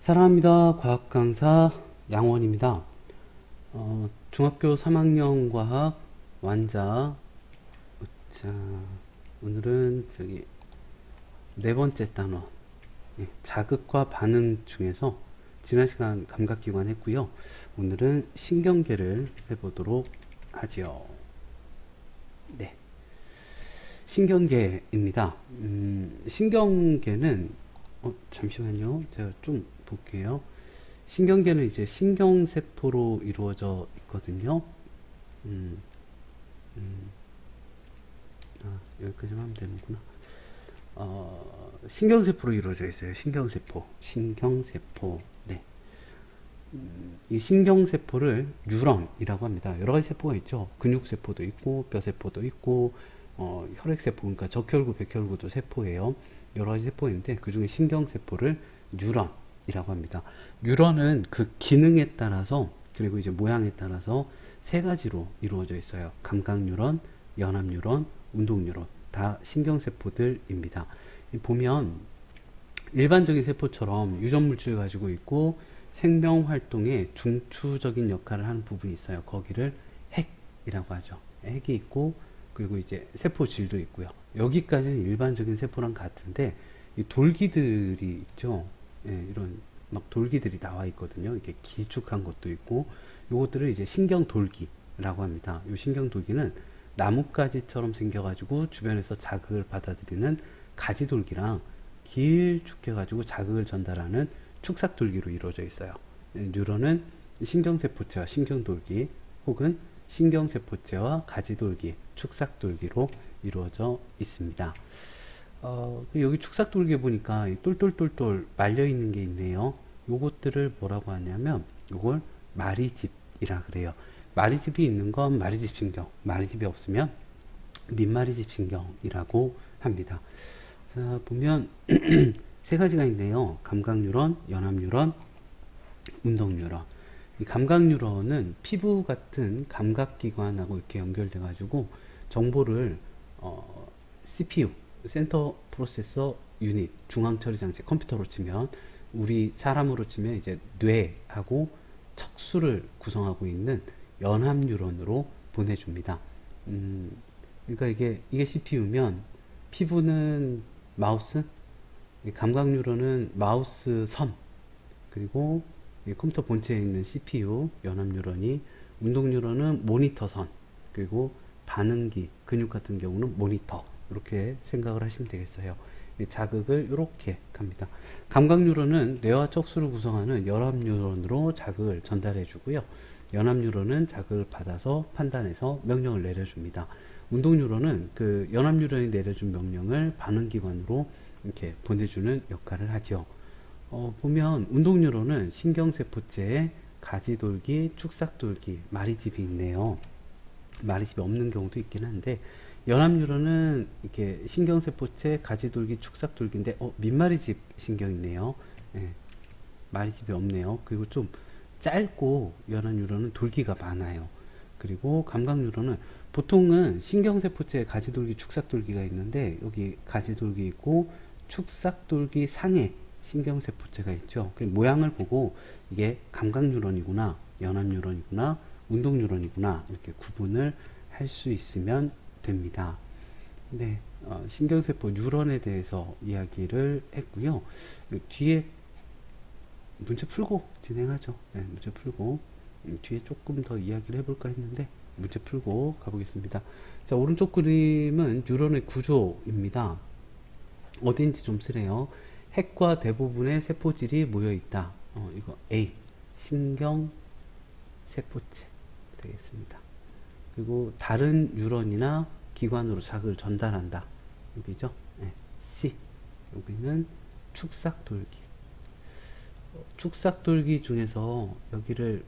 사랑합니다. 과학 강사 양원입니다. 중학교 3학년 과학 완자. 자, 오늘은 네 번째 단원, 자극과 반응 중에서 지난 시간 감각기관 했고요. 오늘은 신경계를 해보도록 하지요. 네, 신경계입니다. 신경계는 잠시만요. 제가 좀 볼게요. 신경계는 이제 신경세포로 이루어져 있거든요. 음, 음, 여기까지만 하면 되는구나. 신경세포로 이루어져 있어요. 신경세포. 네. 이 신경세포를 뉴런이라고 합니다. 여러 가지 세포가 있죠. 근육세포도 있고, 뼈세포도 있고, 혈액세포, 그러니까 적혈구, 백혈구도 세포예요. 여러 가지 세포가 있는데, 그 중에 신경세포를 뉴런이라고 합니다. 뉴런은 그 기능에 따라서, 그리고 이제 모양에 따라서 세 가지로 이루어져 있어요. 감각뉴런, 연합뉴런, 운동뉴런. 다 신경세포들입니다. 보면, 일반적인 세포처럼 유전물질을 가지고 있고, 생명활동에 중추적인 역할을 하는 부분이 있어요. 거기를 핵이라고 하죠. 핵이 있고, 그리고 이제 세포질도 있고요. 여기까지는 일반적인 세포랑 같은데, 이 돌기들이 있죠. 예, 이런 막 돌기들이 나와 있거든요. 이게 길쭉한 것도 있고, 요것들을 이제 신경돌기라고 합니다. 요 신경돌기는 나뭇가지처럼 생겨가지고 주변에서 자극을 받아들이는 가지돌기랑 길쭉해가지고 자극을 전달하는 축삭돌기로 이루어져 있어요. 뉴런은 신경세포체와 신경돌기 혹은 신경세포체와 가지돌기, 축삭돌기로 이루어져 있습니다. 여기 축삭돌기에 보니까 똘똘똘똘 말려있는 게 있네요. 요것들을 뭐라고 하냐면 요걸 마리집이라 그래요. 마리집이 있는 건 마리집신경, 마리집이 없으면 민마리집신경이라고 합니다. 자, 보면 세 가지가 있네요. 감각뉴런, 연합뉴런, 운동뉴런. 이 감각뉴런은 피부 같은 감각기관하고 이렇게 연결돼 가지고 정보를 CPU, 센터 프로세서 유닛, 중앙처리장치, 컴퓨터로 치면 우리 사람으로 치면 이제 뇌하고 척수를 구성하고 있는 연합뉴런으로 보내줍니다. 그러니까 이게 CPU면 피부는 마우스, 감각뉴런은 마우스 선, 그리고 컴퓨터 본체에 있는 CPU, 연합뉴런이, 운동뉴런은 모니터 선, 그리고 반응기, 근육 같은 경우는 모니터, 이렇게 생각을 하시면 되겠어요. 자극을 이렇게 갑니다. 감각뉴런은 뇌와 척수를 구성하는 연합뉴런으로 자극을 전달해 주고요. 연합뉴런은 자극을 받아서 판단해서 명령을 내려줍니다. 운동뉴런은 그 연합뉴런이 내려준 명령을 반응기관으로 이렇게 보내주는 역할을 하죠. 보면 운동뉴런은 신경세포체에 가지돌기, 축삭돌기, 마리집이 있네요. 마리집이 없는 경우도 있긴 한데, 연합뉴런은 이렇게 신경세포체, 가지돌기, 축삭돌기인데, 민마리집 신경 있네요. 예, 마리집이 없네요. 그리고 좀 짧고, 연합뉴런은 돌기가 많아요. 그리고 감각뉴런은 보통은 신경세포체에 가지돌기, 축삭돌기가 있는데, 여기 가지돌기 있고, 축삭돌기 상에 신경세포체가 있죠. 그 모양을 보고 이게 감각뉴런이구나, 연합뉴런이구나, 운동뉴런이구나 이렇게 구분을 할 수 있으면 됩니다. 네, 신경세포 뉴런에 대해서 이야기를 했고요. 뒤에 문제 풀고 진행하죠. 네, 문제 풀고 뒤에 조금 더 이야기를 해볼까 했는데 문제 풀고 가보겠습니다. 자, 오른쪽 그림은 뉴런의 구조입니다. 어딘지 좀 쓰래요. 핵과 대부분의 세포질이 모여 있다. 이거 A, 신경 세포체 되겠습니다. 그리고 다른 뉴런이나 기관으로 자극을 전달한다. 여기죠. 네. C, 여기는 축삭돌기. 축삭돌기 중에서 여기를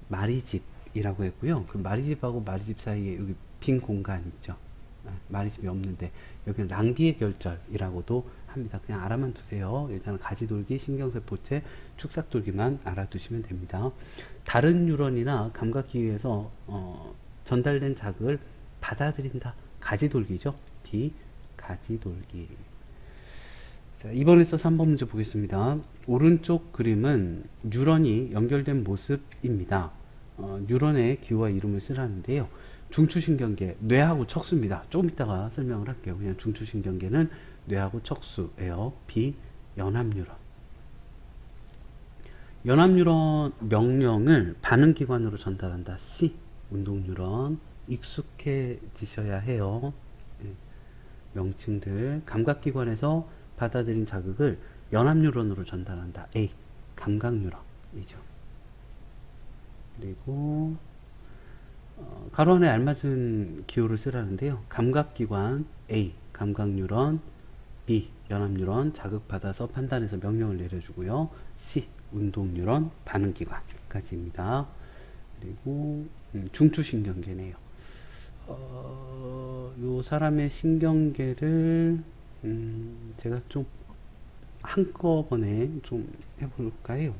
마리집이라고 했고요. 그 마리집하고 마리집 사이에 여기 빈 공간 있죠. 마리집이 없는데 여기는 랑비의 결절이라고도 합니다. 그냥 알아만 두세요. 일단 가지돌기, 신경세포체, 축삭돌기만 알아두시면 됩니다. 다른 뉴런이나 감각기에서 전달된 자극을 받아들인다. 가지돌기죠. B, 가지돌기. 자, 이번에 써서 3번 문제 보겠습니다. 오른쪽 그림은 뉴런이 연결된 모습입니다. 뉴런의 기호와 이름을 쓰라는데요. 중추신경계, 뇌하고 척수입니다. 조금 이따가 설명을 할게요. 그냥 중추신경계는 뇌하고 척수예요. B, 연합뉴런. 연합뉴런 명령을 반응기관으로 전달한다. C, 운동뉴런. 익숙해지셔야 해요. 명칭들. 감각기관에서 받아들인 자극을 연합뉴런으로 전달한다. A, 감각뉴런이죠. 그리고 가로 안에 알맞은 기호를 쓰라는데요. 감각기관 A, 감각뉴런. B, 연합뉴런. 자극받아서 판단해서 명령을 내려주고요. C, 운동뉴런. 반응기관까지입니다. 그리고 중추신경계네요. 요 사람의 신경계를 제가 좀 한꺼번에 좀 해볼까요?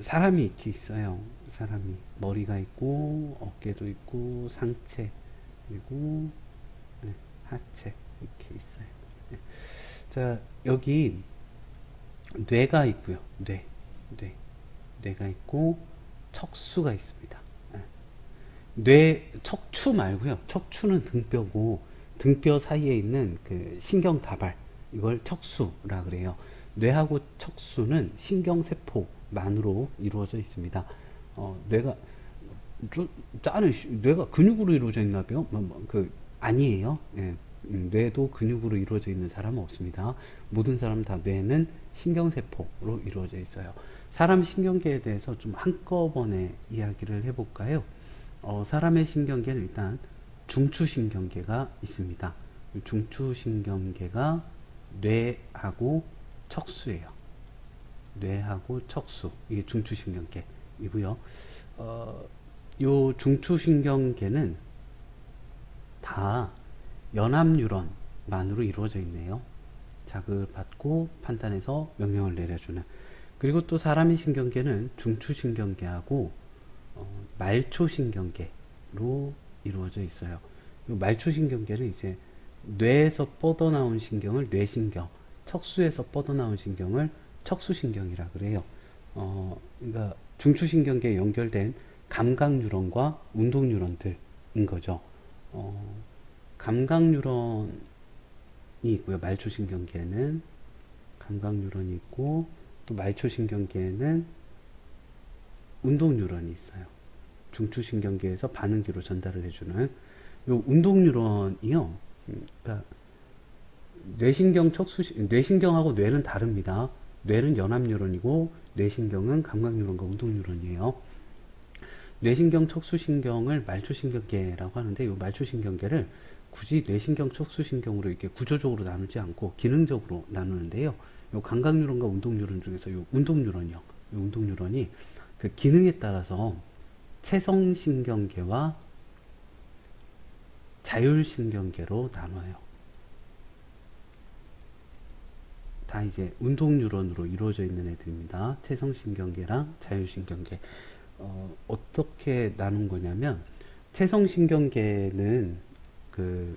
사람이 이렇게 있어요. 사람이 머리가 있고 어깨도 있고 상체 그리고 하체 이렇게 있어요. 자, 여기 뇌가 있고요. 뇌가 있고 척수가 있습니다. 척추 말고요. 척추는 등뼈고 등뼈 사이에 있는 그 신경다발, 이걸 척수라 그래요. 뇌하고 척수는 신경세포만으로 이루어져 있습니다. 뇌가 뇌가 근육으로 이루어져 있나 봐요. 아니에요. 예. 뇌도 근육으로 이루어져 있는 사람은 없습니다. 모든 사람 다 뇌는 신경세포로 이루어져 있어요. 사람 신경계에 대해서 좀 한꺼번에 이야기를 해볼까요? 사람의 신경계는 일단 중추신경계가 있습니다. 중추신경계가 뇌하고 척수예요. 뇌하고 척수, 이게 중추신경계이고요. 요 중추신경계는 다 연합뉴런만으로 이루어져 있네요. 자극을 받고 판단해서 명령을 내려주는. 그리고 또 사람의 신경계는 중추신경계하고 말초신경계로 이루어져 있어요. 말초신경계는 이제 뇌에서 뻗어나온 신경을 뇌신경, 척수에서 뻗어나온 신경을 척수신경이라 그래요. 그러니까 중추신경계에 연결된 감각뉴런과 운동뉴런들인 거죠. 감각뉴런이 있고요. 말초신경계에는 감각뉴런이 있고 또 말초신경계에는 운동뉴런이 있어요. 중추신경계에서 반응기로 전달을 해주는 요 운동뉴런이요. 그러니까 뇌신경하고 뇌는 다릅니다. 뇌는 연합뉴런이고 뇌신경은 감각뉴런과 운동뉴런이에요. 뇌신경 척수신경을 말초신경계라고 하는데 이 말초신경계를 굳이 뇌신경 척수신경으로 이렇게 구조적으로 나누지 않고 기능적으로 나누는데요. 요 감각뉴런과 운동뉴런 중에서 요 운동뉴런이요. 요 운동뉴런이 그 기능에 따라서 체성신경계와 자율신경계로 나눠요. 다 이제 운동뉴런으로 이루어져 있는 애들입니다. 체성신경계랑 자율신경계. 어떻게 나눈 거냐면 체성신경계는 그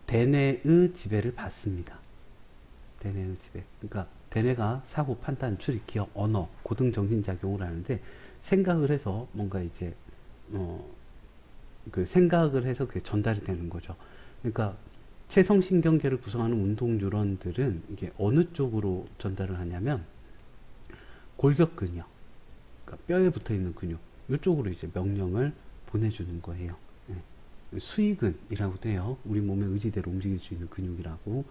대뇌의 지배를 받습니다. 대뇌의 지배. 그러니까 대뇌가 사고, 판단, 추리, 기억, 언어, 고등 정신작용을 하는데 생각을 해서 뭔가 이제 그 생각을 해서 그게 전달이 되는 거죠. 그러니까 체성신경계를 구성하는 운동뉴런들은 이게 어느 쪽으로 전달을 하냐면 골격근이요. 그러니까 뼈에 붙어 있는 근육 이쪽으로 이제 명령을 보내주는 거예요. 수의근이라고도 해요. 우리 몸의 의지대로 움직일 수 있는 근육이라고.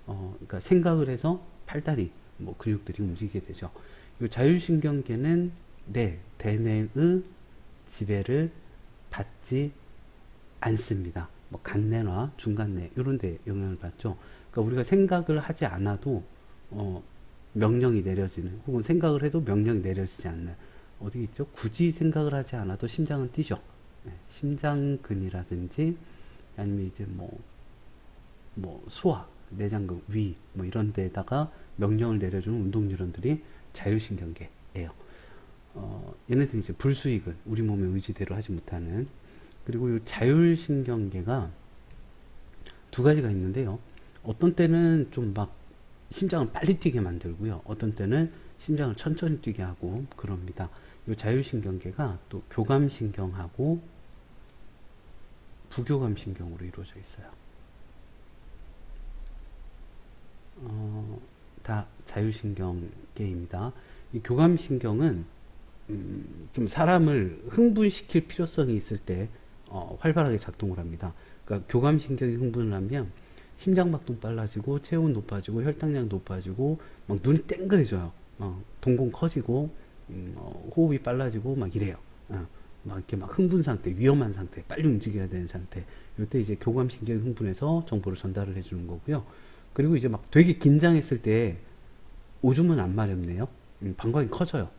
그러니까 생각을 해서 팔다리 뭐 근육들이 움직이게 되죠. 이 자율신경계는 대뇌의 지배를 받지 않습니다. 뭐 간뇌나 중간뇌 이런 데 영향을 받죠. 그러니까 우리가 생각을 하지 않아도 명령이 내려지는, 혹은 생각을 해도 명령이 내려지지 않는, 어디 있죠? 굳이 생각을 하지 않아도 심장은 뛰죠. 심장근이라든지 아니면 이제 뭐 소화, 내장근, 위 뭐 이런 데다가 명령을 내려주는 운동뉴런들이 자율신경계예요. 얘네들이 이제 불수의근, 우리 몸의 의지대로 하지 못하는. 그리고 이 자율신경계가 두 가지가 있는데요. 어떤 때는 좀 막 심장을 빨리 뛰게 만들고요. 어떤 때는 심장을 천천히 뛰게 하고 그럽니다. 이 자율신경계가 또 교감신경하고 부교감신경으로 이루어져 있어요. 다 자율신경계입니다. 이 교감신경은 좀 사람을 흥분시킬 필요성이 있을 때 활발하게 작동을 합니다. 그러니까 교감신경이 흥분을 하면 심장박동 빨라지고 체온 높아지고 혈당량 높아지고 막 눈이 땡그래져요. 동공 커지고 호흡이 빨라지고 막 이래요. 막 이렇게 막 흥분 상태, 위험한 상태, 빨리 움직여야 되는 상태. 이때 이제 교감신경이 흥분해서 정보를 전달을 해주는 거고요. 그리고 이제 막 되게 긴장했을 때 오줌은 안 마렵네요. 방광이 커져요.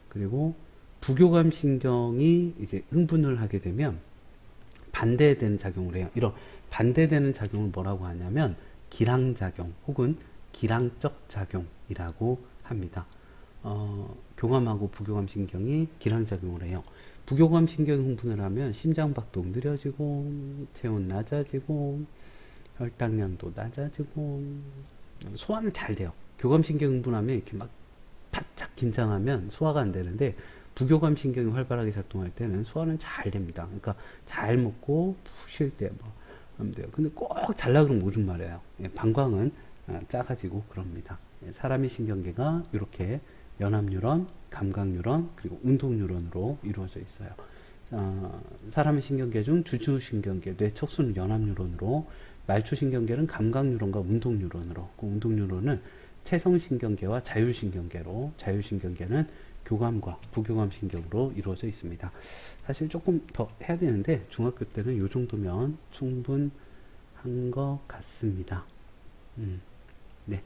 그리고 부교감신경이 이제 흥분을 하게 되면 반대되는 작용을 해요. 이런 반대되는 작용을 뭐라고 하냐면 기량작용 혹은 기량적 작용이라고 합니다. 교감하고 부교감신경이 기량작용을 해요. 부교감신경이 흥분을 하면 심장박동 느려지고 체온 낮아지고 혈당량도 낮아지고 소화는 잘 돼요. 교감신경 흥분하면 이렇게 막 바짝 긴장하면 소화가 안 되는데 부교감신경이 활발하게 작동할 때는 소화는 잘 됩니다. 그러니까 잘 먹고 푹 쉴 때 뭐 하면 돼요. 근데 꼭 잘라 그러면 오줌 마려요. 방광은 작아지고 그럽니다. 사람의 신경계가 이렇게 연합뉴런, 감각뉴런, 그리고 운동뉴런으로 이루어져 있어요. 사람의 신경계 중 주주신경계, 뇌척수는 연합뉴런으로, 말초신경계는 감각뉴런과 운동뉴런으로, 그 운동뉴런은 체성신경계와 자율신경계로, 자율신경계는 교감과 부교감신경으로 이루어져 있습니다. 사실 조금 더 해야 되는데 중학교 때는 이 정도면 충분한 것 같습니다. 네.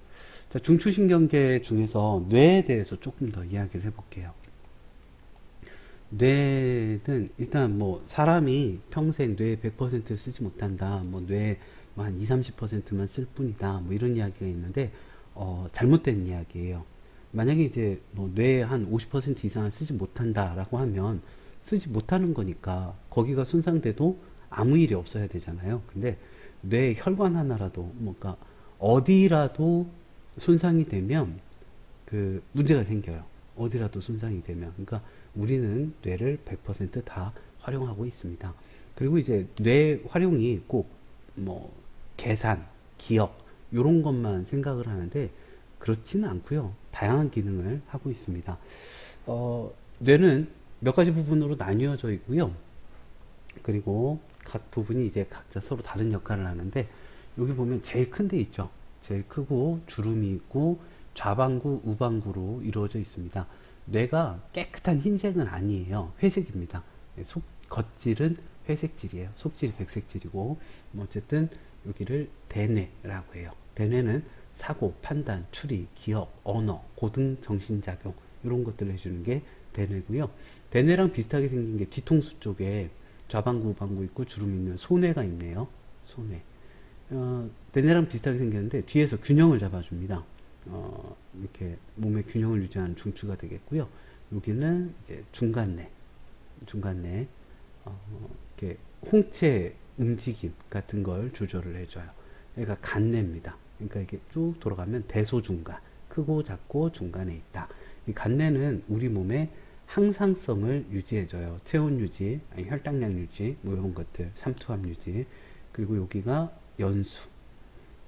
자, 중추신경계 중에서 뇌에 대해서 조금 더 이야기를 해볼게요. 뇌는 일단 뭐 사람이 평생 뇌 100% 쓰지 못한다. 뭐 뇌 한 20, 30%만 쓸 뿐이다. 뭐 이런 이야기가 있는데 잘못된 이야기예요. 만약에 이제 뭐 뇌 한 50% 이상을 쓰지 못한다라고 하면 쓰지 못하는 거니까 거기가 손상돼도 아무 일이 없어야 되잖아요. 근데 뇌 혈관 하나라도 뭔가 어디라도 손상이 되면 그 문제가 생겨요. 어디라도 손상이 되면. 그러니까 우리는 뇌를 100%다 활용하고 있습니다. 그리고 이제 뇌 활용이 꼭 뭐 계산, 기억 이런 것만 생각을 하는데 그렇지는 않고요. 다양한 기능을 하고 있습니다. 뇌는 몇 가지 부분으로 나뉘어져 있고요. 그리고 각 부분이 이제 각자 서로 다른 역할을 하는데 여기 보면 제일 큰 데 있죠. 제일 크고 주름이 있고 좌방구, 우방구로 이루어져 있습니다. 뇌가 깨끗한 흰색은 아니에요. 회색입니다. 겉질은 회색질이에요. 속질이 백색질이고 어쨌든 여기를 대뇌라고 해요. 대뇌는 사고, 판단, 추리, 기억, 언어, 고등 정신작용 이런 것들을 해주는 게 대뇌고요. 대뇌랑 비슷하게 생긴 게 뒤통수 쪽에 좌방구, 우방구 있고 주름 있는 소뇌가 있네요. 소뇌. 대뇌랑 비슷하게 생겼는데 뒤에서 균형을 잡아줍니다. 이렇게 몸의 균형을 유지하는 중추가 되겠고요. 여기는 이제 중간뇌, 이렇게 홍채 움직임 같은 걸 조절을 해줘요. 그러니까 간뇌입니다. 그러니까 이게 쭉 돌아가면 대소중간, 크고 작고 중간에 있다. 이 간뇌는 우리 몸의 항상성을 유지해줘요. 체온 유지, 아니 혈당량 유지, 뭐 이런 것들, 삼투압 유지. 그리고 여기가 연수.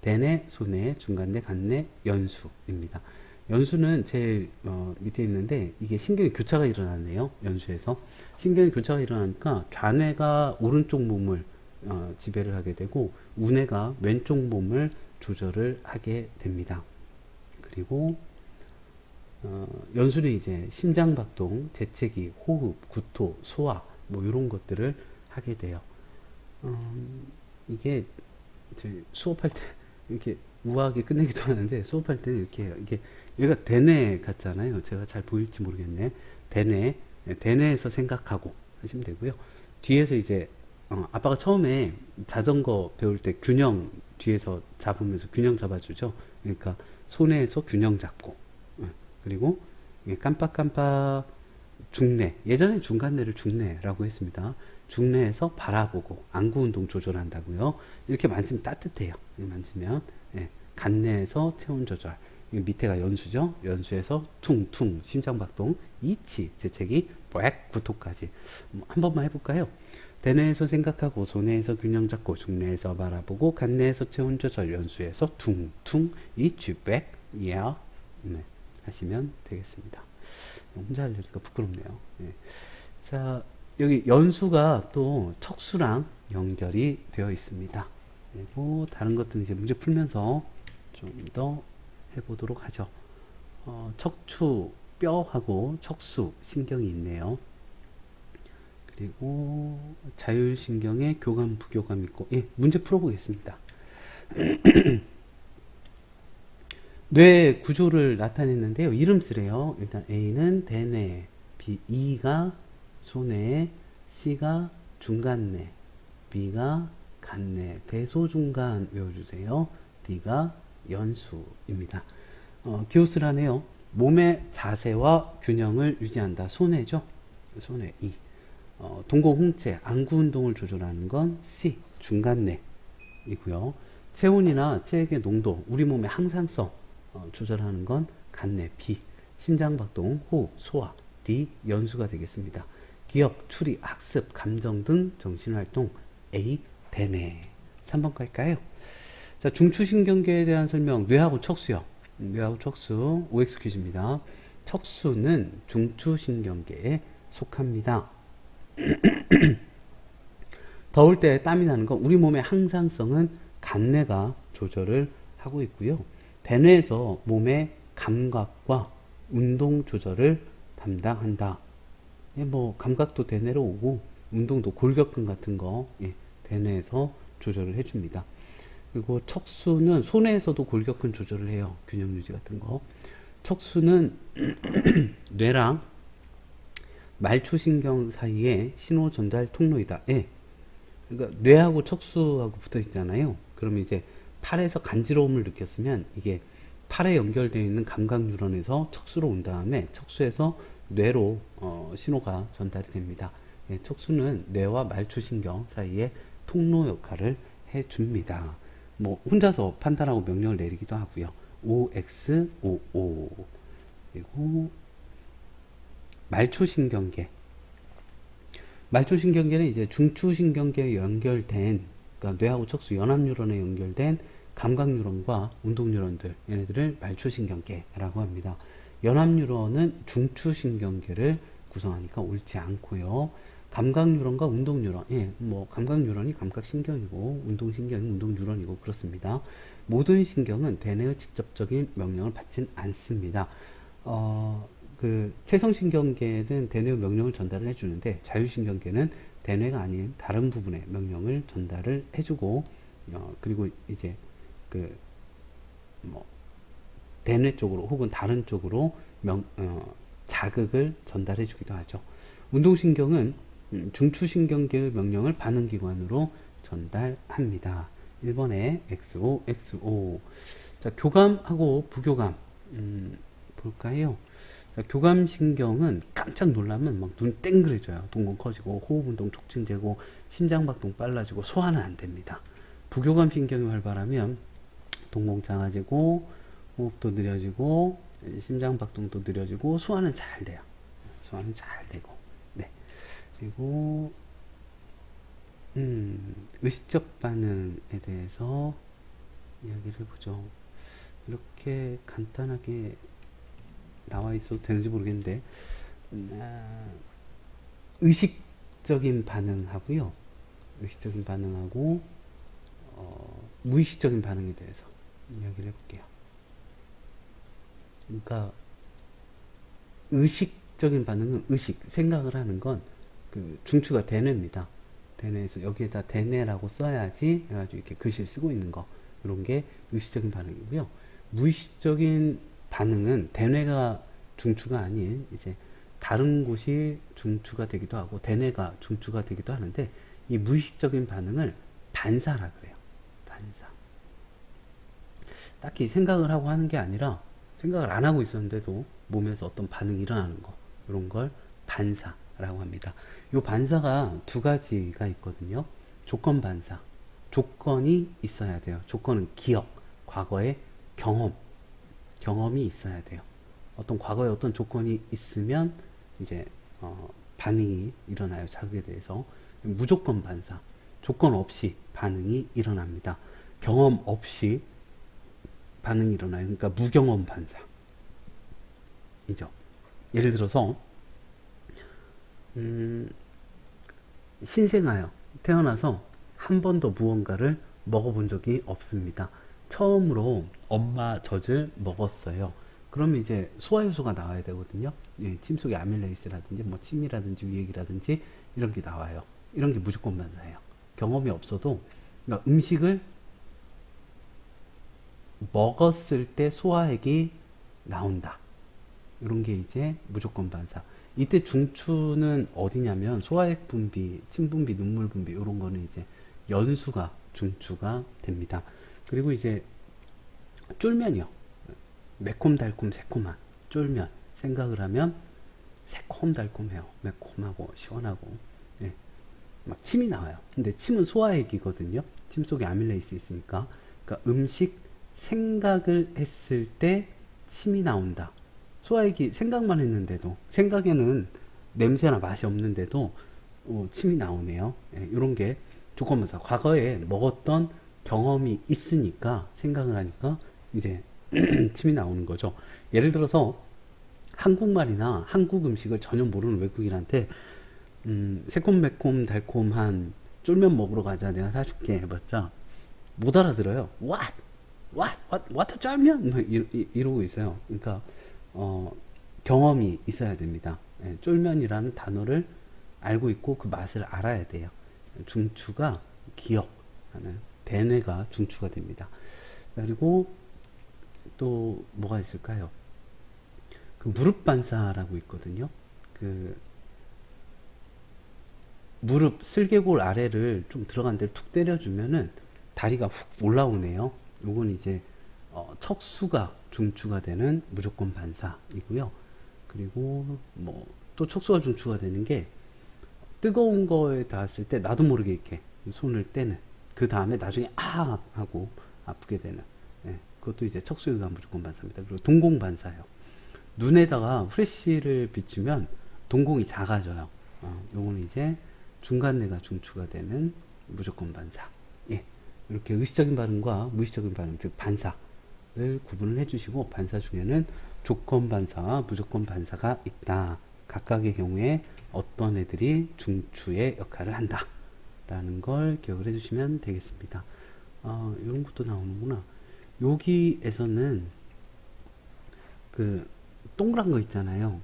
대뇌, 소뇌, 중간뇌, 간뇌, 연수입니다. 연수는 제일 밑에 있는데 이게 신경의 교차가 일어나네요. 연수에서 신경의 교차가 일어나니까 좌뇌가 오른쪽 몸을 지배를 하게 되고 우뇌가 왼쪽 몸을 조절을 하게 됩니다. 그리고 연수는 이제 심장박동, 재채기, 호흡, 구토, 소화 뭐 이런 것들을 하게 돼요. 이게 수업할 때 이렇게 우아하게 끝내기도 하는데 수업할 때는 이렇게 해요. 이게 여기가 대뇌 같잖아요. 제가 잘 보일지 모르겠네. 대뇌에서 생각하고 하시면 되고요. 뒤에서 이제 아빠가 처음에 자전거 배울 때 균형 뒤에서 잡으면서 균형 잡아주죠. 그러니까 손에서 균형 잡고 그리고 깜빡깜빡 중내, 예전에 중간내를 중내라고 했습니다. 중내에서 바라보고 안구 운동 조절한다고요. 이렇게 만지면 따뜻해요. 만지면 예, 간내에서 체온 조절. 밑에가 연수죠. 연수에서 퉁퉁 심장박동, 이치 재채기, 꽥 구토까지. 한 번만 해볼까요? 대뇌에서 생각하고 소뇌에서 균형 잡고 중뇌에서 바라보고 간뇌에서 체온 조절, 연수에서 퉁퉁 이치 꽥 야 네, 하시면 되겠습니다. 혼자 하려니까 부끄럽네요. 네. 자, 여기 연수가 또 척수랑 연결이 되어 있습니다. 그리고 다른 것들은 이제 문제 풀면서 좀 더 해보도록 하죠. 척추 뼈하고 척수 신경이 있네요. 그리고 자율신경에 교감, 부교감 있고, 예, 문제 풀어보겠습니다. 뇌 구조를 나타냈는데요. 이름 쓰래요. 일단 A는 대뇌, E가 소뇌, C가 중간뇌, B가 간뇌, 대소중간 외워주세요. D가 연수입니다. 기호스라네요. 몸의 자세와 균형을 유지한다. 소뇌죠. 소뇌 E. 동고홍채, 안구 운동을 조절하는 건 C, 중간뇌이고요. 체온이나 체액의 농도, 우리 몸의 항상성 조절하는 건 간뇌 B, 심장박동, 호흡, 소화 D, 연수가 되겠습니다. 기억, 추리, 학습, 감정 등 정신활동 A, 대뇌. 3번 갈까요? 자, 중추신경계에 대한 설명, 뇌하고 척수요. 뇌하고 척수, OX 퀴즈입니다. 척수는 중추신경계에 속합니다. 더울 때 땀이 나는 건 우리 몸의 항상성은 간뇌가 조절을 하고 있고요. 대뇌에서 몸의 감각과 운동 조절을 담당한다. 예, 뭐 감각도 대뇌로 오고 운동도 골격근 같은 거 예, 대뇌에서 조절을 해줍니다. 그리고 척수는 소뇌에서도 골격근 조절을 해요. 균형 유지 같은 거. 척수는 뇌랑 말초신경 사이에 신호 전달 통로이다. 예. 그러니까 뇌하고 척수하고 붙어 있잖아요. 그러면 이제 팔에서 간지러움을 느꼈으면 이게 팔에 연결되어 있는 감각 뉴런에서 척수로 온 다음에 척수에서 뇌로 신호가 전달이 됩니다. 예, 척수는 뇌와 말초신경 사이에 통로 역할을 해줍니다. 뭐 혼자서 판단하고 명령을 내리기도 하고요. OXOO. 그리고 말초신경계. 말초신경계는 이제 중추신경계에 연결된, 그러니까 뇌하고 척수 연합뉴런에 연결된 감각뉴런과 운동뉴런들, 얘네들을 말초신경계라고 합니다. 연합뉴런은 중추신경계를 구성하니까 옳지 않고요. 감각뉴런과 운동뉴런, 예, 뭐 감각뉴런이 감각신경이고 운동신경이 운동뉴런이고 그렇습니다. 모든 신경은 대뇌의 직접적인 명령을 받진 않습니다. 그 체성신경계는 대뇌의 명령을 전달을 해주는데 자율신경계는 대뇌가 아닌 다른 부분의 명령을 전달을 해주고 그리고 이제 그 뭐 대뇌 쪽으로 혹은 다른 쪽으로 자극을 전달해 주기도 하죠. 운동신경은 중추신경계의 명령을 반응기관으로 전달합니다. 1번에 XO, XO. 자, 교감하고 부교감 볼까요? 자, 교감신경은 깜짝 놀라면 막 눈 땡그레져요. 동공 커지고 호흡운동 촉진되고 심장박동 빨라지고 소화는 안 됩니다. 부교감신경이 활발하면 동공 작아지고 호흡도 느려지고 심장박동도 느려지고 소화는 잘 돼요. 소화는 잘 되고 네. 그리고 의식적 반응에 대해서 이야기를 해보죠. 이렇게 간단하게 나와 있어도 되는지 모르겠는데 의식적인 반응하고요. 의식적인 반응하고 무의식적인 반응에 대해서 이야기를 해볼게요. 그러니까 의식적인 반응은 생각을 하는 건 그 중추가 대뇌입니다. 대뇌에서 여기에다 대뇌라고 써야지 해가지고 이렇게 글씨를 쓰고 있는 거, 이런 게 의식적인 반응이고요. 무의식적인 반응은 대뇌가 중추가 아닌 이제 다른 곳이 중추가 되기도 하고 대뇌가 중추가 되기도 하는데, 이 무의식적인 반응을 반사라 그래요. 반사. 딱히 생각을 하고 하는 게 아니라 생각을 안 하고 있었는데도 몸에서 어떤 반응이 일어나는 거, 이런 걸 반사라고 합니다. 이 반사가 두 가지가 있거든요. 조건 반사. 조건이 있어야 돼요. 조건은 기억, 과거의 경험이 있어야 돼요. 어떤 과거에 어떤 조건이 있으면 이제 반응이 일어나요. 자극에 대해서. 무조건 반사. 조건 없이 반응이 일어납니다. 경험 없이 반응이 일어나요. 그러니까 무경험 반사이죠. 예를 들어서 신생아요. 태어나서 한 번도 무언가를 먹어본 적이 없습니다. 처음으로 엄마 젖을 먹었어요. 그러면 이제 소화효소가 나와야 되거든요. 예, 침 속에 아밀레이스라든지 뭐 침이라든지 위액이라든지 이런 게 나와요. 이런 게 무조건 반사예요. 경험이 없어도, 그러니까 음식을 먹었을 때 소화액이 나온다. 이런 게 이제 무조건 반사. 이때 중추는 어디냐면 소화액 분비, 침 분비, 눈물 분비 이런 거는 이제 연수가 중추가 됩니다. 그리고 이제 쫄면이요. 매콤 달콤 새콤한 쫄면 생각을 하면 새콤달콤해요. 매콤하고 시원하고, 예, 막 침이 나와요. 근데 침은 소화액이거든요. 침 속에 아밀레이스 있으니까. 그러니까 음식 생각을 했을 때 침이 나온다. 소화액이 생각만 했는데도, 생각에는 냄새나 맛이 없는데도 침이 나오네요. 예, 이런 게 조건반사. 과거에 먹었던 경험이 있으니까 생각을 하니까 이제 침이 나오는 거죠. 예를 들어서 한국말이나 한국 음식을 전혀 모르는 외국인한테 새콤매콤 달콤한 쫄면 먹으러 가자, 내가 사줄게 해봤자 못 알아들어요. what 쫄면? 막 이러고 있어요. 그러니까 경험이 있어야 됩니다. 예, 쫄면이라는 단어를 알고 있고 그 맛을 알아야 돼요. 중추가 기억하는, 대뇌가 중추가 됩니다. 그리고 또 뭐가 있을까요? 그 무릎 반사라고 있거든요. 그 무릎 슬개골 아래를 좀 들어간 데를 툭 때려주면은 다리가 훅 올라오네요. 요건 이제 척수가 중추가 되는 무조건 반사이고요. 그리고 뭐 또 척수가 중추가 되는 게 뜨거운 거에 닿았을 때 나도 모르게 이렇게 손을 떼는, 그 다음에 나중에 아 하고 아프게 되는, 예, 그것도 이제 척수가 무조건 반사입니다. 그리고 동공 반사요. 눈에다가 후레쉬를 비추면 동공이 작아져요. 요거는 이제 중간뇌가 중추가 되는 무조건 반사. 예, 이렇게 의식적인 반응과 무의식적인 반응, 즉 반사를 구분을 해주시고, 반사 중에는 조건 반사와 무조건 반사가 있다. 각각의 경우에 어떤 애들이 중추의 역할을 한다 라는 걸 기억을 해주시면 되겠습니다. 이런 것도 나오는구나. 여기에서는 그 동그란 거 있잖아요.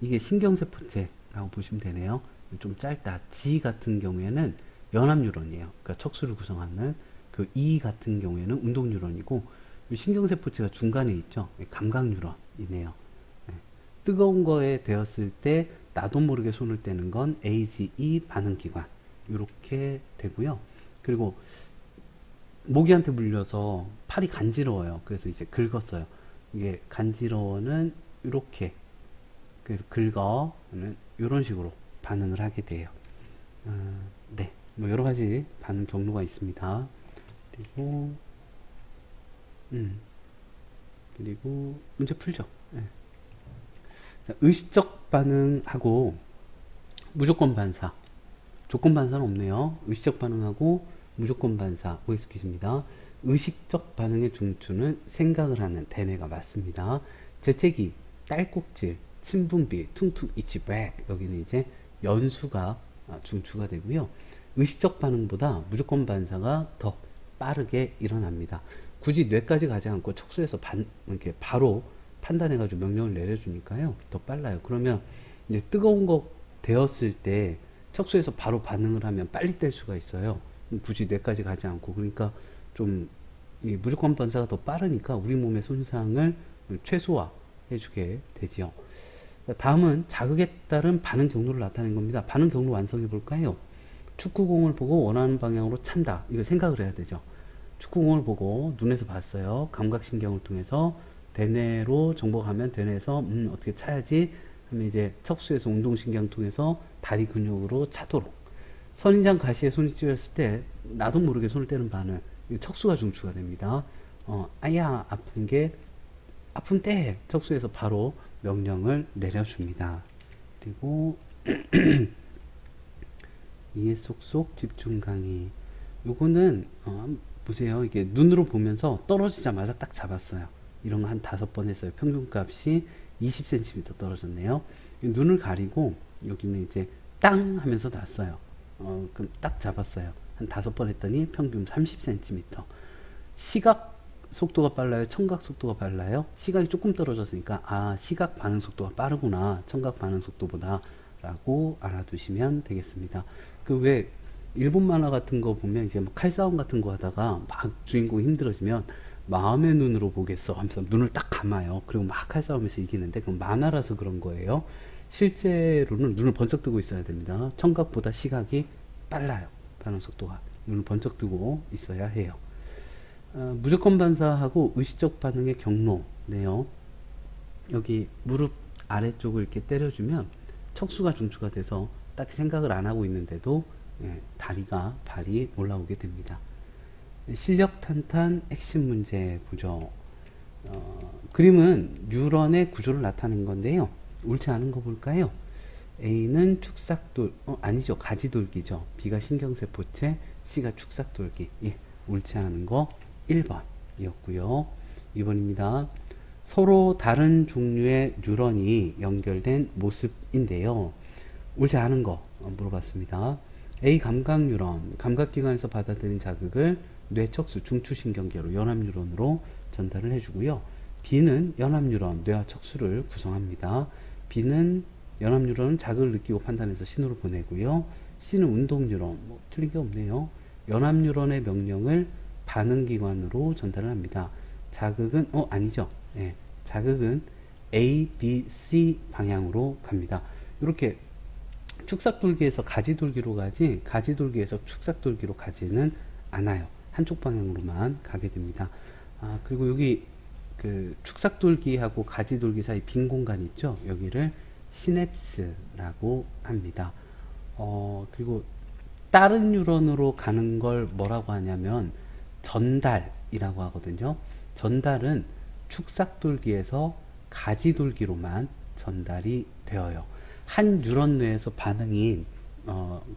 이게 신경세포체라고 보시면 되네요. 좀 짧다. G 같은 경우에는 연합뉴런이에요. 그러니까 척수를 구성하는. 그 E 같은 경우에는 운동뉴런이고, 신경세포체가 중간에 있죠. 감각뉴런이네요. 네. 뜨거운 거에 되었을 때 나도 모르게 손을 떼는 건 AGE 반응기관, 이렇게 되고요. 그리고 모기한테 물려서 팔이 간지러워요. 그래서 이제 긁었어요. 이게 간지러워는 이렇게, 그래서 긁어는 이런 식으로 반응을 하게 돼요. 네, 뭐 여러 가지 반응 경로가 있습니다. 그리고 문제 풀죠. 네. 자, 의식적 반응하고 무조건 반사, 조건 반사는 없네요. 의식적 반응하고 무조건 반사, OX 퀴즈입니다. 의식적 반응의 중추는 생각을 하는 대뇌가 맞습니다. 재채기, 딸꾹질, 침분비, 퉁퉁 이치백, 여기는 이제 연수가 중추가 되고요. 의식적 반응보다 무조건 반사가 더 빠르게 일어납니다. 굳이 뇌까지 가지 않고 척수에서 이렇게 바로 판단해가지고 명령을 내려주니까요, 더 빨라요. 그러면 이제 뜨거운 거 되었을 때 척수에서 바로 반응을 하면 빨리 뗄 수가 있어요. 굳이 뇌까지 가지 않고. 그러니까 좀 이 무조건 반사가 더 빠르니까 우리 몸의 손상을 최소화해주게 되지요. 다음은 자극에 따른 반응 경로를 나타낸 겁니다. 반응 경로 완성해 볼까요? 축구공을 보고 원하는 방향으로 찬다. 이거 생각을 해야 되죠. 축구공을 보고 눈에서 봤어요. 감각신경을 통해서 대뇌로 정보가 가면 대뇌에서 어떻게 차야지 하면 이제 척수에서 운동신경 통해서 다리 근육으로 차도록. 선인장 가시에 손이 찔렸을 때 나도 모르게 손을 떼는 바늘, 척수가 중추가 됩니다. 아야 아픈 게 아픈 때 척수에서 바로 명령을 내려줍니다. 그리고 이해 쏙쏙 집중 강의. 요거는 보세요. 이게 눈으로 보면서 떨어지자마자 딱 잡았어요. 이런 거 한 5번 했어요. 평균값이 20cm 떨어졌네요. 눈을 가리고 여기는 이제 땅 하면서 났어요. 그럼 딱 잡았어요. 한 5번 했더니 평균 30cm. 시각 속도가 빨라요? 청각 속도가 빨라요? 시각이 조금 떨어졌으니까 시각 반응 속도가 빠르구나. 청각 반응 속도보다 라고 알아두시면 되겠습니다. 그 왜 일본 만화 같은 거 보면 이제 뭐 칼싸움 같은 거 하다가 막 주인공이 힘들어지면 마음의 눈으로 보겠어 하면서 눈을 딱 감아요. 그리고 막 칼싸움에서 이기는데 그건 만화라서 그런 거예요. 실제로는 눈을 번쩍 뜨고 있어야 됩니다. 청각보다 시각이 빨라요. 반응 속도가. 눈을 번쩍 뜨고 있어야 해요. 무조건 반사하고 의식적 반응의 경로네요. 여기 무릎 아래쪽을 이렇게 때려주면 척수가 중추가 돼서 딱히 생각을 안 하고 있는데도 다리가 발이 올라오게 됩니다. 실력 탄탄 핵심 문제 보죠. 그림은 뉴런의 구조를 나타낸 건데요. 옳지 않은 거 볼까요? A는 축삭돌, 아니죠. 가지돌기죠. B가 신경세포체, C가 축삭돌기. 예, 옳지 않은 거 1번이었고요. 2번입니다. 서로 다른 종류의 뉴런이 연결된 모습인데요. 옳지 않은 거 물어봤습니다. A. 감각 뉴런, 감각기관에서 받아들인 자극을 뇌척수 중추신경계로 연합 뉴런으로 전달을 해주고요. B는 연합 뉴런, 뇌와 척수를 구성합니다. B는 연합 뉴런은 자극을 느끼고 판단해서 신호를 보내고요. C는 운동 뉴런, 틀린 게 없네요. 연합 뉴런의 명령을 반응기관으로 전달을 합니다. 자극은 아니죠. 예, 자극은 A, B, C 방향으로 갑니다. 이렇게 축삭돌기에서 가지돌기로 가지 가지돌기에서 축삭돌기로 가지는 않아요. 한쪽 방향으로만 가게 됩니다. 그리고 여기 그 축삭돌기하고 가지돌기 사이 빈 공간 있죠? 여기를 시냅스라고 합니다. 그리고 다른 뉴런으로 가는 걸 뭐라고 하냐면 전달이라고 하거든요. 전달은 축삭돌기에서 가지돌기로만 전달이 되어요. 한 뉴런 내에서 반응이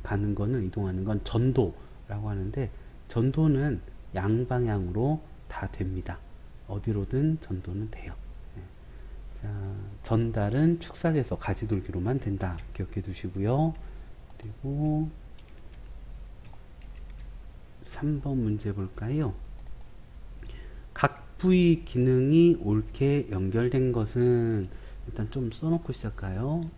가는 거는, 이동하는 건 전도라고 하는데, 전도는 양방향으로 다 됩니다. 어디로든 전도는 돼요. 네. 자, 전달은 축삭에서 가지돌기로만 된다. 기억해 두시고요. 그리고 3번 문제 볼까요? 각 부위 기능이 옳게 연결된 것은, 일단 좀 써놓고 시작할까요?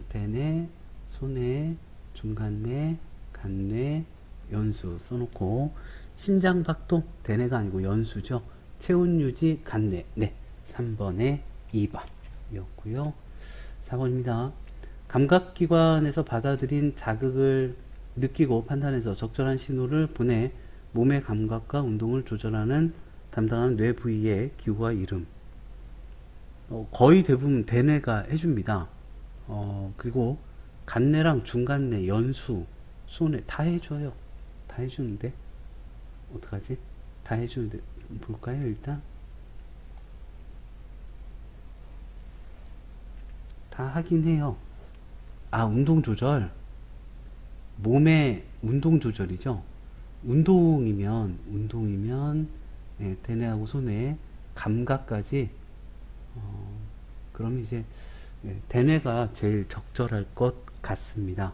대뇌, 소뇌, 중간뇌, 간뇌, 연수 써놓고, 심장박동, 대뇌가 아니고 연수죠. 체온유지, 간뇌. 네, 3번에 2번이었고요. 4번입니다. 감각기관에서 받아들인 자극을 느끼고 판단해서 적절한 신호를 보내 몸의 감각과 운동을 조절하는 담당하는 뇌 부위의 기호와 이름. 거의 대부분 대뇌가 해줍니다. 그리고 간뇌랑 중간뇌, 연수, 소뇌 다 해줘요. 다 해주는데 어떡하지? 다 해주는데 볼까요? 일단 다 하긴 해요. 운동 조절, 몸의 운동 조절이죠. 운동이면 예, 대뇌하고 소뇌, 감각까지. 그럼 이제 대뇌가 제일 적절할 것 같습니다.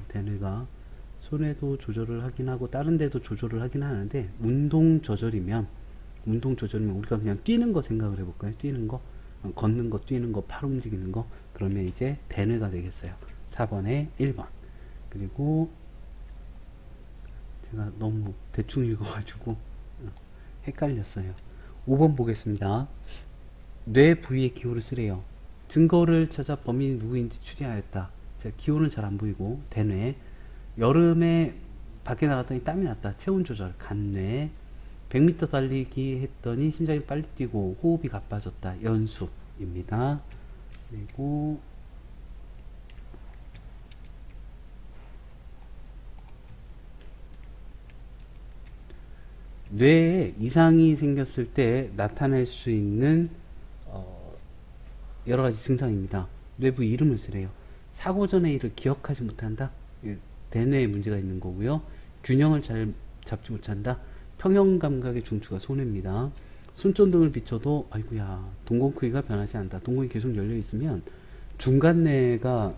대뇌가 손에도 조절을 하긴 하고 다른 데도 조절을 하긴 하는데, 운동 조절이면 우리가 그냥 뛰는 거 생각을 해볼까요? 뛰는 거, 걷는 거, 뛰는 거, 팔 움직이는 거. 그러면 이제 대뇌가 되겠어요. 4번에 1번. 그리고 제가 너무 대충 읽어가지고 헷갈렸어요. 5번 보겠습니다. 뇌 부위의 기호를 쓰래요. 증거를 찾아 범인이 누구인지 추리하였다. 제가 기호는 잘 안 보이고, 대뇌. 여름에 밖에 나갔더니 땀이 났다. 체온 조절, 간뇌. 100m 달리기 했더니 심장이 빨리 뛰고 호흡이 가빠졌다. 연수입니다. 그리고 뇌에 이상이 생겼을 때 나타낼 수 있는 여러 가지 증상입니다. 뇌부 이름을 쓰래요. 사고 전의 일을 기억하지 못한다. 대뇌에 문제가 있는 거고요. 균형을 잘 잡지 못한다. 평형 감각의 중추가 손해입니다. 손전등을 비춰도 아이고야 동공 크기가 변하지 않는다. 동공이 계속 열려 있으면 중간뇌가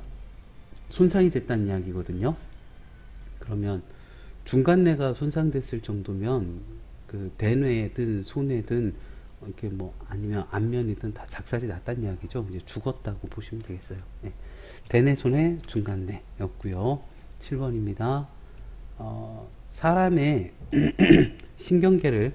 손상이 됐다는 이야기거든요. 그러면 중간뇌가 손상됐을 정도면 그 대뇌든 소뇌든 이렇게 뭐 아니면 안면이든 다 작살이 났다는 이야기죠. 이제 죽었다고 보시면 되겠어요. 네. 대뇌, 소뇌, 중간뇌였고요. 7번입니다. 사람의 신경계를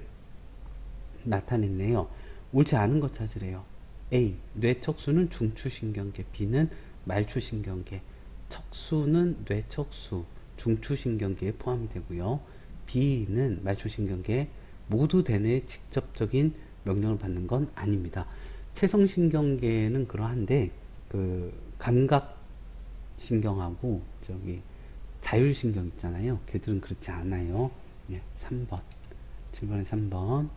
나타냈네요. 옳지 않은 것 찾으래요. A. 뇌척수는 중추신경계, B는 말초신경계, 척수는 뇌척수, 중추신경계에 포함이 되고요. B는 말초신경계, 모두 대뇌에 직접적인 명령을 받는 건 아닙니다. 체성신경계는 그러한데 그 감각신경하고 저기 자율신경 있잖아요. 걔들은 그렇지 않아요. 예, 3번. 7번에 3번.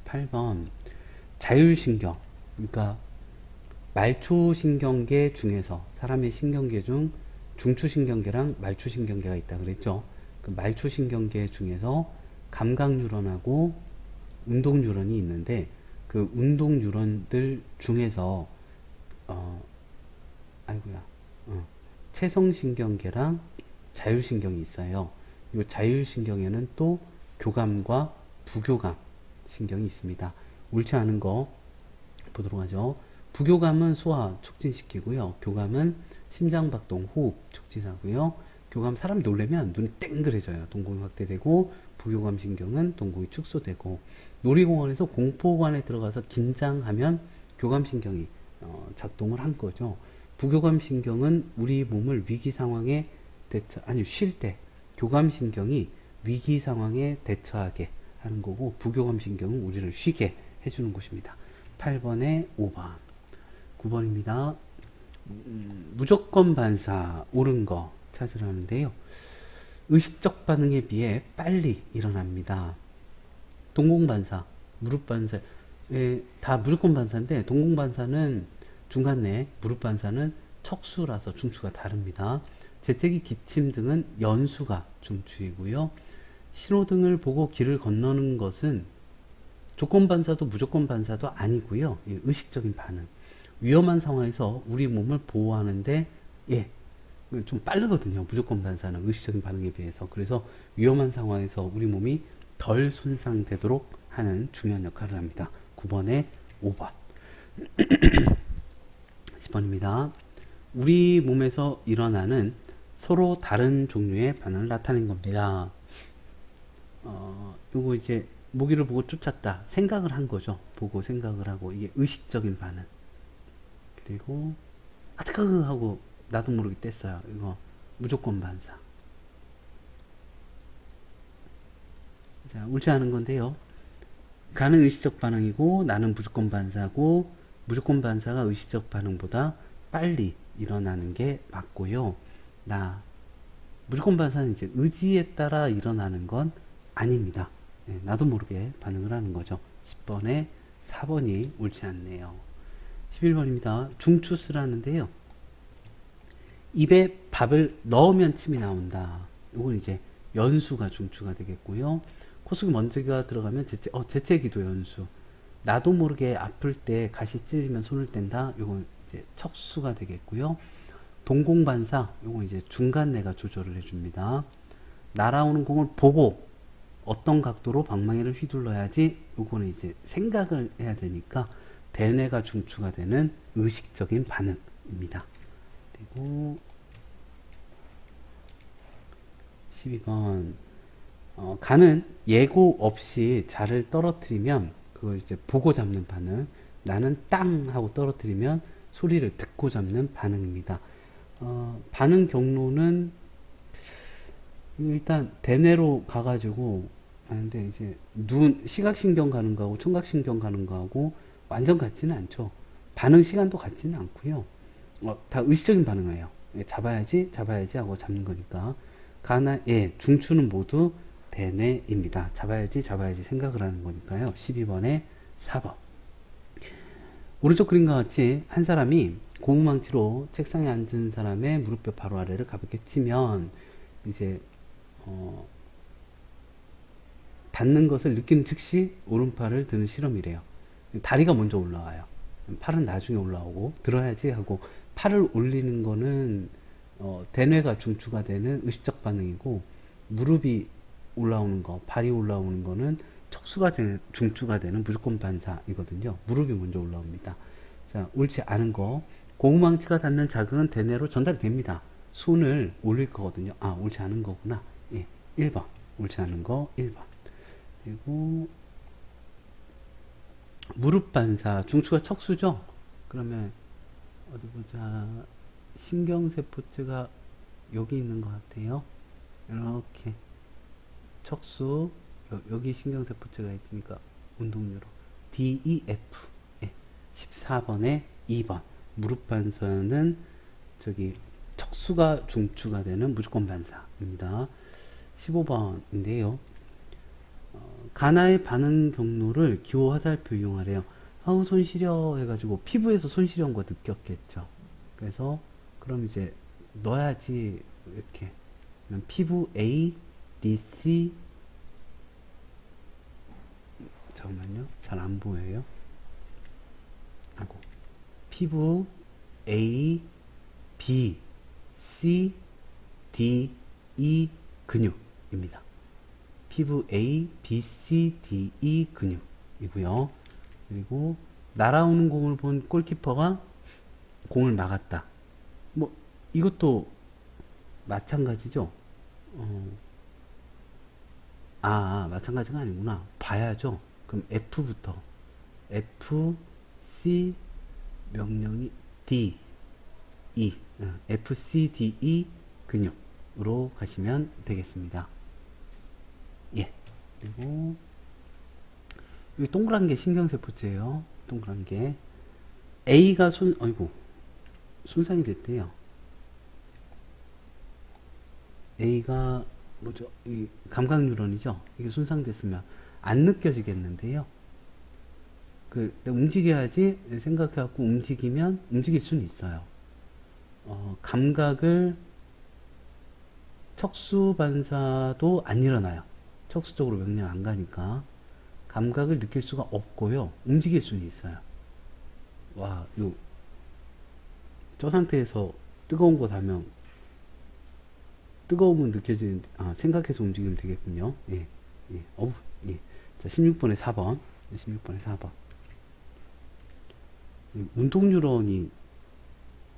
8번. 자율신경. 그러니까 말초신경계 중에서 사람의 신경계 중 중추신경계랑 말초신경계가 있다 그랬죠. 그 말초신경계 중에서 감각뉴런하고 운동뉴런이 있는데 그 운동뉴런들 중에서 체성신경계랑 자율신경이 있어요. 이 자율신경에는 또 교감과 부교감 신경이 있습니다. 옳지 않은 거 보도록 하죠. 부교감은 소화 촉진시키고요. 교감은 심장박동, 호흡 촉진하고요. 교감 사람 놀래면 눈이 땡그래져요. 동공이 확대되고 부교감 신경은 동공이 축소되고 놀이공원에서 공포관에 들어가서 긴장하면 교감 신경이 작동을 한 거죠. 부교감 신경은 우리 몸을 위기 상황에 쉴 때 교감 신경이 위기 상황에 대처하게 하는 거고 부교감 신경은 우리를 쉬게 해주는 것입니다. 8번에 5번. 9번입니다. 무조건 반사 옳은 거 찾으라는데요. 의식적 반응에 비해 빨리 일어납니다. 동공 반사, 무릎 반사, 다 무조건 반사인데 동공 반사는 중간뇌, 무릎 반사는 척수라서 중추가 다릅니다. 재채기, 기침 등은 연수가 중추이고요. 신호등을 보고 길을 건너는 것은 조건 반사도 무조건 반사도 아니고요. 의식적인 반응. 위험한 상황에서 우리 몸을 보호하는데 좀 빠르거든요. 무조건 반사는 의식적인 반응에 비해서. 그래서 위험한 상황에서 우리 몸이 덜 손상되도록 하는 중요한 역할을 합니다. 9번에 5번. 10번입니다. 우리 몸에서 일어나는 서로 다른 종류의 반응을 나타낸 겁니다. 요거 이제 모기를 보고 쫓았다. 생각을 한 거죠. 보고 생각을 하고 이게 의식적인 반응. 그리고 아트크 하고 나도 모르게 뗐어요. 이거 무조건 반사. 자, 옳지 않은 건데요. 가는 의식적 반응이고 나는 무조건 반사고 무조건 반사가 의식적 반응보다 빨리 일어나는 게 맞고요. 무조건 반사는 이제 의지에 따라 일어나는 건 아닙니다. 나도 모르게 반응을 하는 거죠. 10번에 4번이 옳지 않네요. 11번입니다. 중추스라는데요. 입에 밥을 넣으면 침이 나온다. 이건 이제 연수가 중추가 되겠고요. 코 속에 먼지가 들어가면 재채기도 연수. 나도 모르게 아플 때 가시 찔리면 손을 뗀다. 이건 이제 척수가 되겠고요. 동공반사, 이건 이제 중간뇌가 조절을 해줍니다. 날아오는 공을 보고 어떤 각도로 방망이를 휘둘러야지, 이거는 이제 생각을 해야 되니까 대뇌가 중추가 되는 의식적인 반응입니다. 그리고 12번. 간은 예고 없이 자를 떨어뜨리면 그걸 이제 보고 잡는 반응. 나는 땅 하고 떨어뜨리면 소리를 듣고 잡는 반응입니다. 반응 경로는 일단 대뇌로 가가지고 하는데 이제 시각신경 가는 거하고 청각신경 가는 거하고 완전 같지는 않죠. 반응 시간도 같지는 않고요. 다 의식적인 반응이에요. 잡아야지 하고 잡는 거니까. 중추는 모두 대뇌입니다. 잡아야지 생각을 하는 거니까요. 12번에 4번. 오른쪽 그림과 같이 한 사람이 고무망치로 책상에 앉은 사람의 무릎뼈 바로 아래를 가볍게 치면 이제 닿는 것을 느끼는 즉시 오른팔을 드는 실험이래요. 다리가 먼저 올라와요. 팔은 나중에 올라오고 들어야지 하고 팔을 올리는 거는 대뇌가 중추가 되는 의식적 반응이고 무릎이 올라오는 거, 발이 올라오는 거는 척수가 되는, 중추가 되는 무조건 반사이거든요. 무릎이 먼저 올라옵니다. 자, 옳지 않은 거. 고무망치가 닿는 자극은 대뇌로 전달이 됩니다. 손을 올릴 거거든요. 아, 옳지 않은 거구나. 예, 1번. 옳지 않은 거 1번. 그리고 무릎 반사, 중추가 척수죠? 그러면 어디 보자. 신경세포체가 여기 있는 것 같아요. 이렇게 척수 여기 신경세포체가 있으니까 운동유로 DEF. 예, 14번에 2번 무릎 반사는 저기 척수가 중추가 되는 무조건 반사입니다. 15번인데요. 가나의 반응 경로를 기호 화살표 이용하래요. 아우 손 시려 해가지고 피부에서 손 시려운 거 느꼈겠죠. 그래서 그럼 이제 넣어야지 이렇게 피부 A, D, C 잠깐만요. 잘 안 보여요. 하고 피부 A, B, C, D, E 근육입니다. 피부 A, B, C, D, E 근육이고요. 그리고 날아오는 공을 본 골키퍼가 공을 막았다. 뭐 이것도 마찬가지죠. 마찬가지가 아니구나. 봐야죠. 그럼 F부터 F, C 명령이 D, E F, C, D, E 근육으로 가시면 되겠습니다. 예. 그리고 여기 동그란 게 신경세포체예요. 동그란 게 A가 손상이 됐대요. A가 뭐죠? 이 감각뉴런이죠. 이게 손상됐으면 안 느껴지겠는데요. 움직여야지 생각해갖고 움직이면 움직일 수는 있어요. 감각을 척수 반사도 안 일어나요. 척수 쪽으로 명령 안 가니까 감각을 느낄 수가 없고요. 움직일 수는 있어요. 와, 저 상태에서 뜨거운 거 하면 뜨거움은 느껴지는데 생각해서 움직이면 되겠군요. 예. 예. 자, 16번에 4번. 16번에 4번. 운동 뉴런이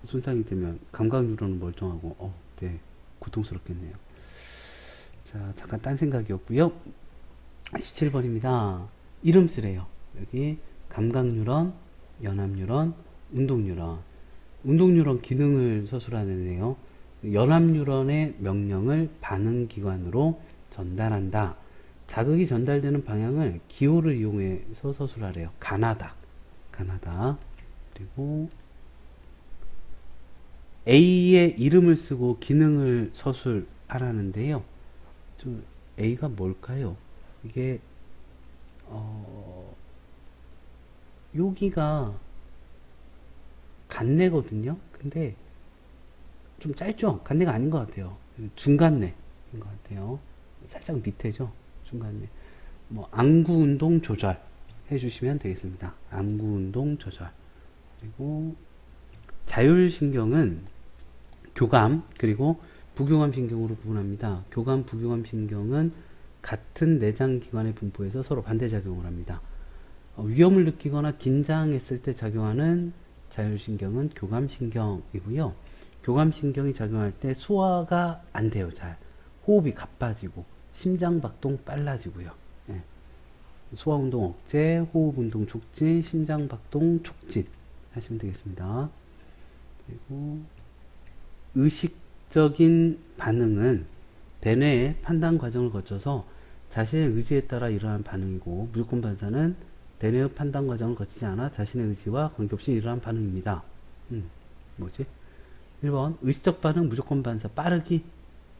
손상이 되면 감각 뉴런은 멀쩡하고 네. 고통스럽겠네요. 자, 잠깐 딴 생각이었고요. 17번입니다. 이름 쓰래요. 여기 감각 뉴런, 연합 뉴런, 운동 뉴런. 운동 뉴런 기능을 서술하는데요. 연합 뉴런의 명령을 반응 기관으로 전달한다. 자극이 전달되는 방향을 기호를 이용해서 서술하래요. 가나다. 그리고 A의 이름을 쓰고 기능을 서술하라는데요. A가 뭘까요? 이게 여기가 간내거든요. 근데 좀 짧죠? 간내가 아닌 것 같아요. 중간내인 것 같아요. 살짝 밑에죠? 중간내. 안구 운동 조절 해주시면 되겠습니다. 안구 운동 조절. 그리고 자율신경은 교감 그리고 부교감 신경으로 구분합니다. 교감, 부교감 신경은 같은 내장기관의 분포에서 서로 반대작용을 합니다. 위험을 느끼거나 긴장했을 때 작용하는 자율신경은 교감신경이고요. 교감신경이 작용할 때 소화가 안 돼요. 잘. 호흡이 가빠지고 심장박동 빨라지고요. 예. 소화운동 억제, 호흡운동 촉진, 심장박동 촉진 하시면 되겠습니다. 그리고 의식적인 반응은 대뇌의 판단 과정을 거쳐서 자신의 의지에 따라 일어나는 반응이고 무조건 반사는 대뇌의 판단 과정을 거치지 않아 자신의 의지와 관계없이 일어나는 반응입니다. 뭐지? 1번 의식적 반응 무조건 반사 빠르기.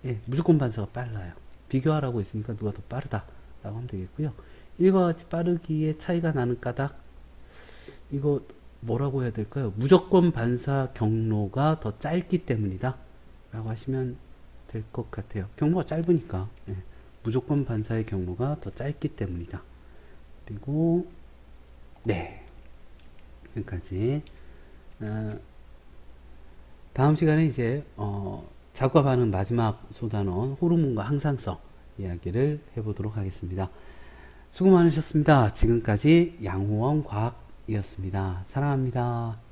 예, 무조건 반사가 빨라요. 비교하라고 했으니까 누가 더 빠르다 라고 하면 되겠고요. 1과 같이 빠르기에 차이가 나는 까닭, 이거 뭐라고 해야 될까요? 무조건 반사 경로가 더 짧기 때문이다 라고 하시면 될 것 같아요. 경로가 짧으니까. 예. 무조건 반사의 경로가 더 짧기 때문이다. 그리고 네, 여기까지. 다음 시간에 이제 작과 반응 마지막 소단원 호르몬과 항상성 이야기를 해보도록 하겠습니다. 수고 많으셨습니다. 지금까지 양호원 과학이었습니다. 사랑합니다.